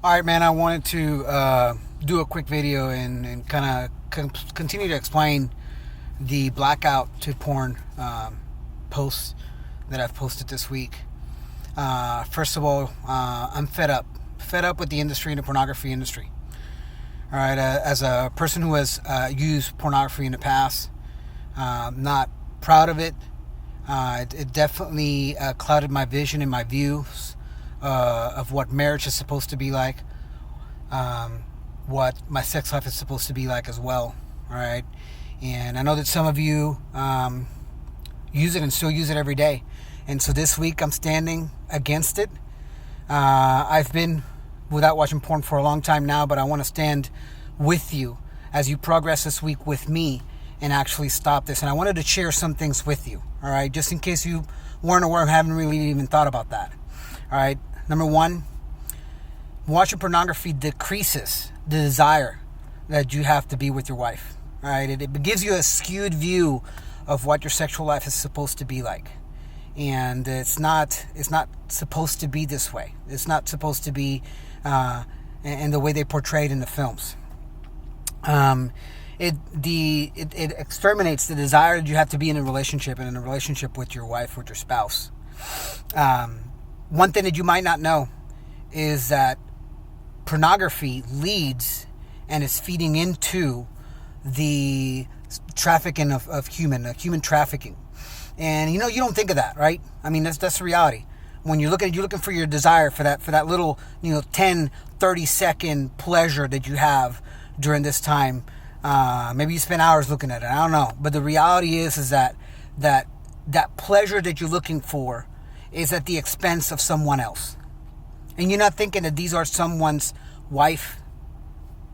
All right, man. I wanted to do a quick video and kind of continue to explain the blackout to porn posts that I've posted this week. First of all, I'm fed up with the industry and the pornography industry. All right, as a person who has used pornography in the past, not proud of it. It definitely clouded my vision and my views of what marriage is supposed to be like, what my sex life is supposed to be like as well. All right, and I know that some of you use it and still use it every day. And so this week I'm standing against it. I've been without watching porn for a long time now, but I want to stand with you as you progress this week with me and actually stop this. And I wanted to share some things with you, all right, just in case you weren't aware and haven't really even thought about that. All right, number one, watching pornography decreases the desire that you have to be with your wife. All right, it gives you a skewed view of what your sexual life is supposed to be like. And it's not supposed to be this way. It's not supposed to be in the way they portray it in the films. It exterminates the desire that you have to be in a relationship and in a relationship with your wife, with your spouse. One thing that you might not know is that pornography leads and is feeding into the trafficking of human trafficking. And you don't think of that, right? I mean, that's the reality. When you're looking for your desire for that little 10, 30 second pleasure that you have during this time. Maybe you spend hours looking at it. I don't know. But the reality is that pleasure that you're looking for is at the expense of someone else. And you're not thinking that these are someone's wife,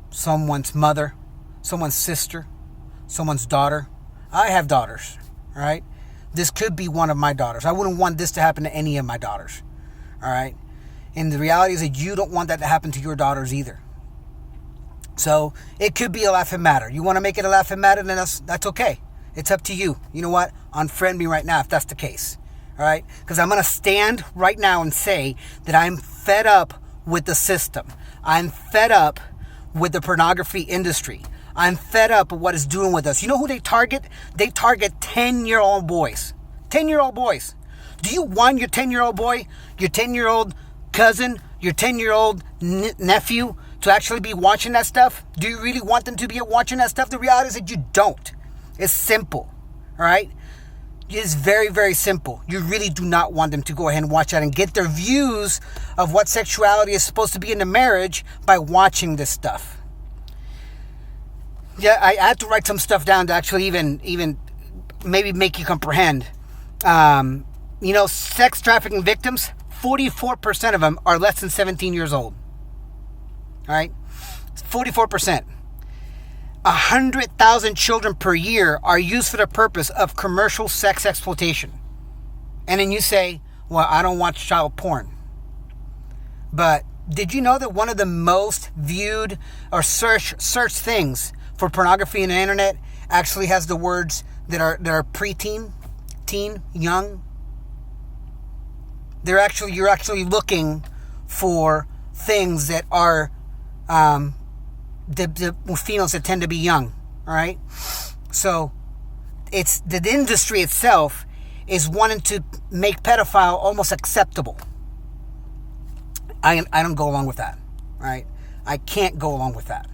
someone's mother, someone's sister, someone's daughter. I have daughters, right? This could be one of my daughters. I wouldn't want this to happen to any of my daughters, all right? And the reality is that you don't want that to happen to your daughters either. So it could be a laughing matter. You want to make it a laughing matter, then that's okay. It's up to you. You know what? Unfriend me right now if that's the case, all right? Because I'm going to stand right now and say that I'm fed up with the system. I'm fed up with the pornography industry. I'm fed up with what it's doing with us. You know who they target? They target 10-year-old boys. 10-year-old boys. Do you want your 10-year-old boy, your 10-year-old cousin, your 10-year-old nephew to actually be watching that stuff? Do you really want them to be watching that stuff? The reality is that you don't. It's simple. All right? It's very, very simple. You really do not want them to go ahead and watch that and get their views of what sexuality is supposed to be in a marriage by watching this stuff. Yeah, I had to write some stuff down to actually even maybe make you comprehend. Sex trafficking victims, 44% of them are less than 17 years old. All right? 44%. 100,000 children per year are used for the purpose of commercial sex exploitation. And then you say, well, I don't watch child porn. But did you know that one of the most viewed or search things for pornography on the internet actually has the words that are preteen, teen, young? You're actually looking for things that are the females that tend to be young. All right, so it's the industry itself is wanting to make pedophile almost acceptable. I don't go along with that. Right? I can't go along with that.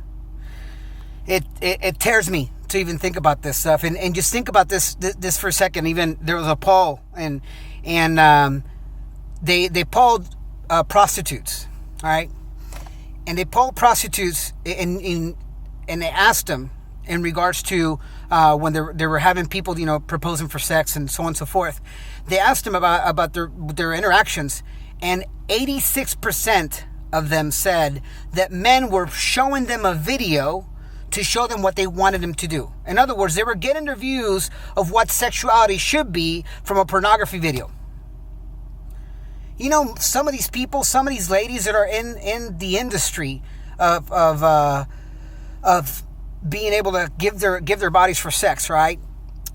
It tears me to even think about this stuff, and just think about this for a second. Even there was a poll, and they polled prostitutes, all right, and they polled prostitutes and they asked them in regards to when they were having people proposing for sex and so on and so forth. They asked them about their interactions, and 86% of them said that men were showing them a video to show them what they wanted them to do. In other words, they were getting their views of what sexuality should be from a pornography video. Some of these people, some of these ladies that are in the industry of being able to give their bodies for sex, right?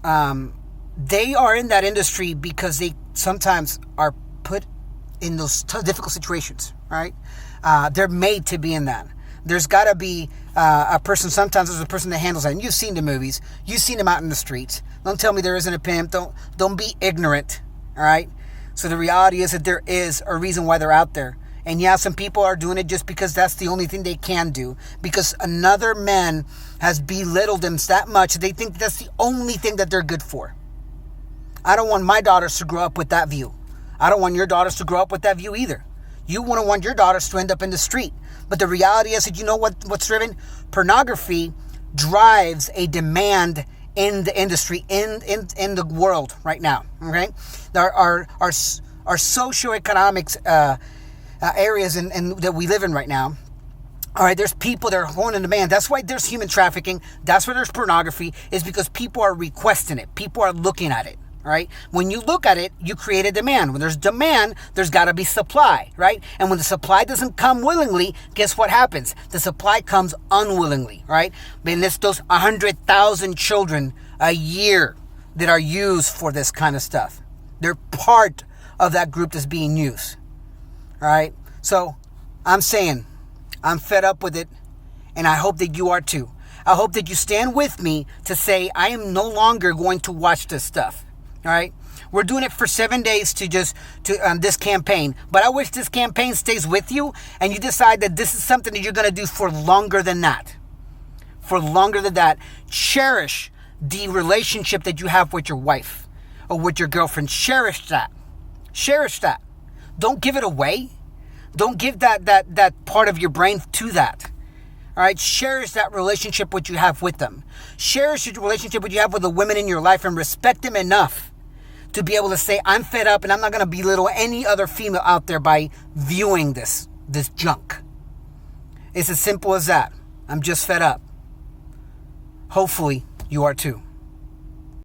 They are in that industry because they sometimes are put in those difficult situations, right? They're made to be in that. There's got to be a person. Sometimes there's a person that handles that. And you've seen the movies. You've seen them out in the streets. Don't tell me there isn't a pimp. Don't be ignorant. All right. So the reality is that there is a reason why they're out there. And yeah, some people are doing it just because that's the only thing they can do. Because another man has belittled them that much, they think that's the only thing that they're good for. I don't want my daughters to grow up with that view. I don't want your daughters to grow up with that view either. You wouldn't want your daughters to end up in the street. But the reality is that you know what's driven? Pornography drives a demand in the industry, in the world right now. Okay, our socioeconomics areas that we live in right now. All right, there's people that are going in demand. That's why there's human trafficking. That's why there's pornography, is because people are requesting it. People are looking at it. All right. When you look at it, you create a demand. When there's demand, there's got to be supply, right? And when the supply doesn't come willingly, guess what happens? The supply comes unwillingly, right? I mean, it's those 100,000 children a year that are used for this kind of stuff. They're part of that group that's being used. All right. So I'm saying I'm fed up with it, and I hope that you are too. I hope that you stand with me to say I am no longer going to watch this stuff. All right. We're doing it for 7 days to this campaign. But I wish this campaign stays with you and you decide that this is something that you're going to do for longer than that. For longer than that. Cherish the relationship that you have with your wife or with your girlfriend. Cherish that. Cherish that. Don't give it away. Don't give that part of your brain to that. All right, cherish that relationship what you have with them. Cherish the relationship what you have with the women in your life and respect them enough to be able to say, I'm fed up and I'm not going to belittle any other female out there by viewing this junk. It's as simple as that. I'm just fed up. Hopefully you are too.